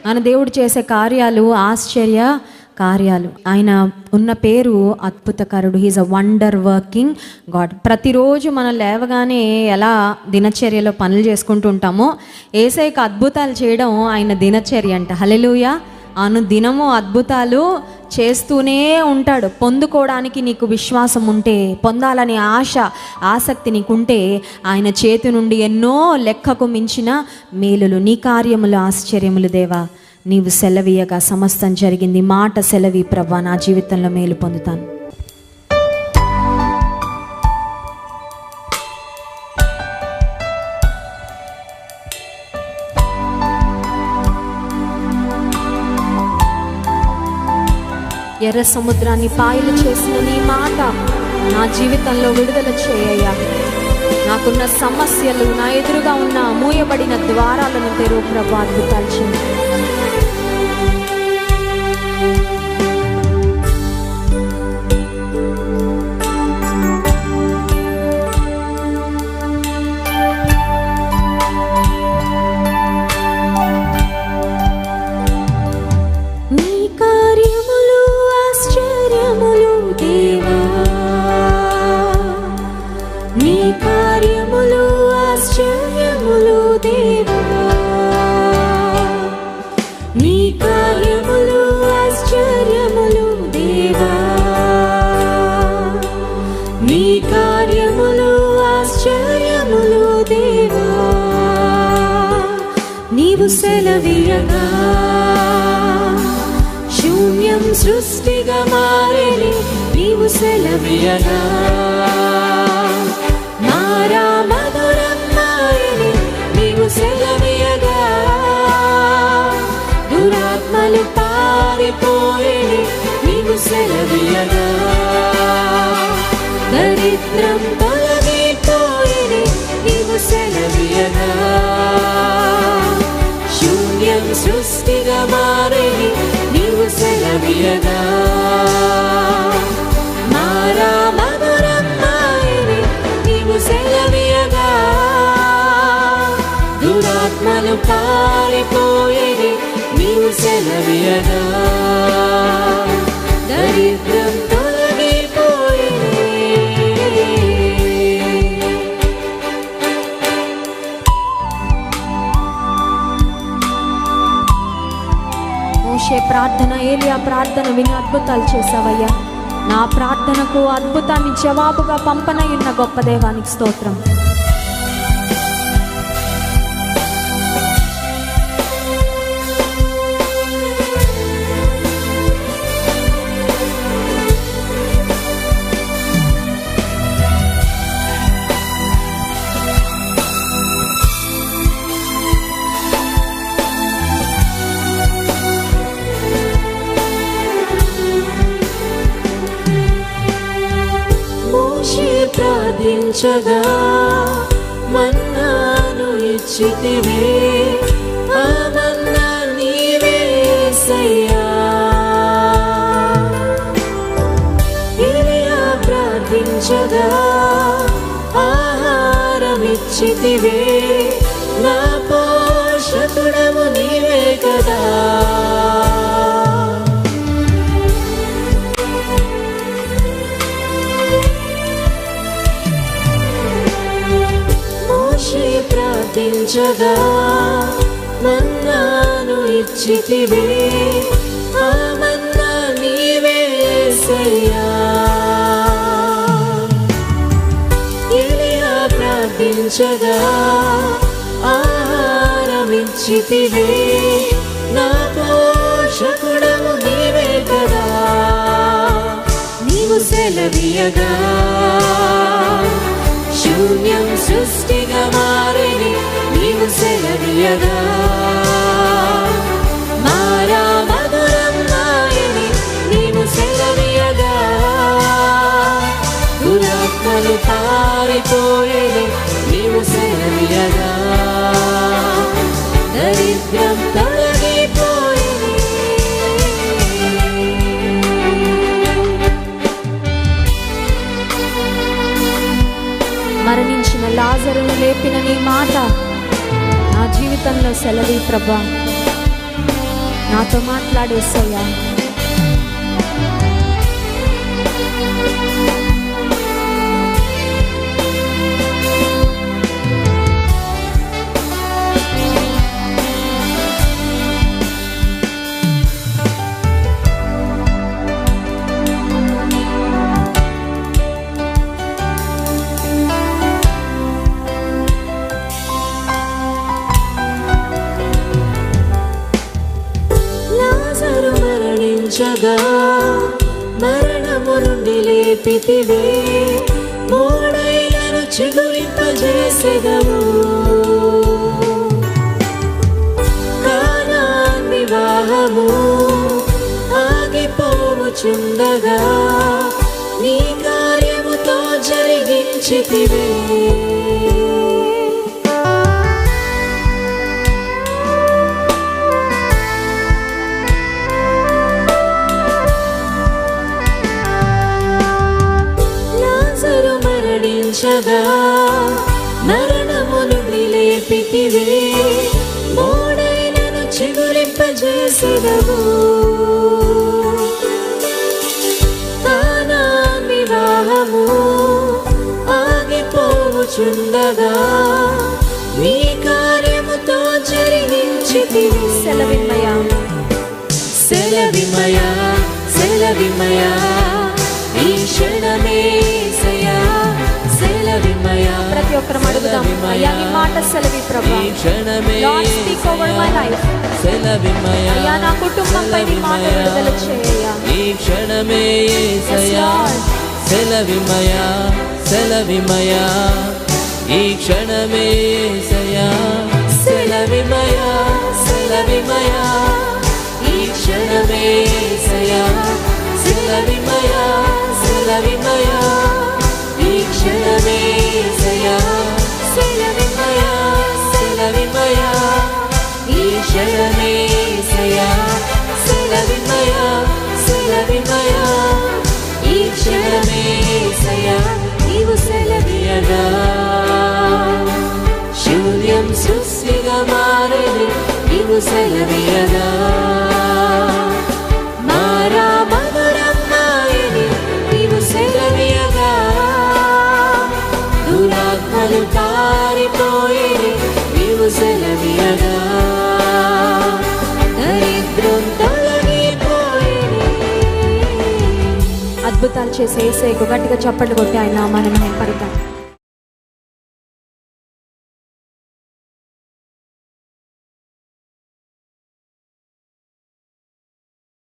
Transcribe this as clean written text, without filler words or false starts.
మన దేవుడు చేసే కార్యాలు ఆశ్చర్య కార్యాలు. ఆయన ఉన్న పేరు అద్భుతకరుడు. He's a wonder working God. ప్రతిరోజు మనం లేవగానే ఎలా దినచర్యలో పనులు చేసుకుంటూ ఉంటామో యేసయ్యకు అద్భుతాలు చేయడం ఆయన దినచర్య అంట. హల్లెలూయా. దినము అద్భుతాలు చేస్తూనే ఉంటాడు. పొందుకోవడానికి నీకు విశ్వాసం ఉంటే, పొందాలని ఆసక్తి నీకుంటే ఆయన చేతి నుండి ఎన్నో లెక్కకు మించిన మేలులు, నీ కార్యములు ఆశ్చర్యములు దేవా నీవు సెలవీయగా సమస్తం జరిగింది. మాట సెలవి ప్రభువా, నా జీవితంలో మేలు పొందుతాను. ఎర్ర సముద్రాన్ని పాయలు చేసిన నీ మాట నా జీవితంలో విడుదల చేయయ్యా. నాకున్న సమస్యలు, నా ఎదురుగా ఉన్న మూయబడిన ద్వారాలను తెరువు ప్రభువా, అద్భుతాలు చేయి. సెలవీయగా శూన్యం సృష్టిగా మారేని నీవు సెలవీయగా మారా మధురం మాయని నీవు సెలవీయగా దురాత్మలు పారిపోయేని నీవు సెలవీయగా దరిద్రం తొలగిపోయేని నీవు సెలవీయగా శూన్యం సృష్టిగా మారేని నీవు సెలవీయగా మారా మధురం మాయని నీవు సెలవీయగా దురాత్మలు పారిపోయేని నీవు సెలవీయగా దరిద్రం ప్రార్థన, ఏలియా ప్రార్థన విని అద్భుతాలు చేసావయ్యా. నా ప్రార్థనకు అద్భుతాన్ని జవాబుగా పంపనయున్న గొప్ప దేవానికి స్తోత్రం. ప్రార్థించగా మన్నాను ఇచ్చితివే, ఆ మన్నా నీవే యేసయ్యా. ఏలియా ప్రార్థించగా ఆహారం ఇచ్చితివే, నా పోషకుడవు నీవే కదా. ప్రార్థించగా మన్నాను ఇచ్చితివే, ఆ మన్నా నీవే యేసయ్యా. ఏలియా ప్రార్థించగా ఆహారం ఇచ్చితివే, నా పోషకుడవు నీవే కదా. నీవు సెలవీయగా శూన్యం సృష్టిగా మారేని నీవు సెలవీయగా మారా మధురం మాయని నీవు సెలవీయగా దురాత్మలు పారిపోయేని నీవు సెలవీయగా దరిద్రం తొలగిపోయేని. మరణించిన లాజరును లేపిన నీ మాట నా జీవితంలో సెలవి ప్రభా. నాతో మాట్లాడేసయ్యా. లాజరు మరణించగా మరణము నుండి లేపితివే, మూడైలను చిగురింపజేసెదవు. కానాన్ వివాహము ఆగిపోవుచుండగా నీ కార్యముతో జరిగించితివే. మరణము నుండి లేపితివే, మూడైనను చిగురింపజేసెదవు. కానాన్ వివాహము ఆగిపోవుచుండగా నీ కార్యముతో జరిగించితివి. సెలవిమ్మయా, సెలవిమయా, సెలవిమయా, ఈ క్షణమే యేసయ్యా, సెలవిమయా. ప్రతి ఒక్కరం అడుగుదాం, అయ్యా నీ మాట సెలవి ప్రభా. ఈ క్షణమే Lord, speak over my life. సెలవిమయా, అయ్యా నా కుటుంబంపై నీ మాట విడుదల చేయయ్యా. ఈ క్షణమే యేసయ్యా, Yes, Lord. సెలవిమయా, సెలవిమయా, ఈ క్షణమే యేసయ్యా, సెలవిమయా, సెలవిమయా, ఈ క్షణమే యేసయ్యా, సెలవిమయా, సెలవిమయా, ఈ క్షణమే యేసయ్యా, సెలవిమయా, సెలవిమయా, ఈ క్షణమే యేసయ్యా, సెలవిమయా, సెలవిమయా, ఈ క్షణమే యేసయ్యా, నీవు సెలవియగా శూన్యం సృష్టిగా మారేది, నీవు సెలవియగా మారా మధురం మాయని, నీవు సెలవియగా దురాత్మలు పారిపోయేది, నీవు సెలవియగా దరిద్రం తొలగిపోయేది. అద్భుతాలు చేసే యేసయ్యకు గట్టిగా చప్పట్లు కొట్టి ఆయన నామాన్ని మహిమపడతాం.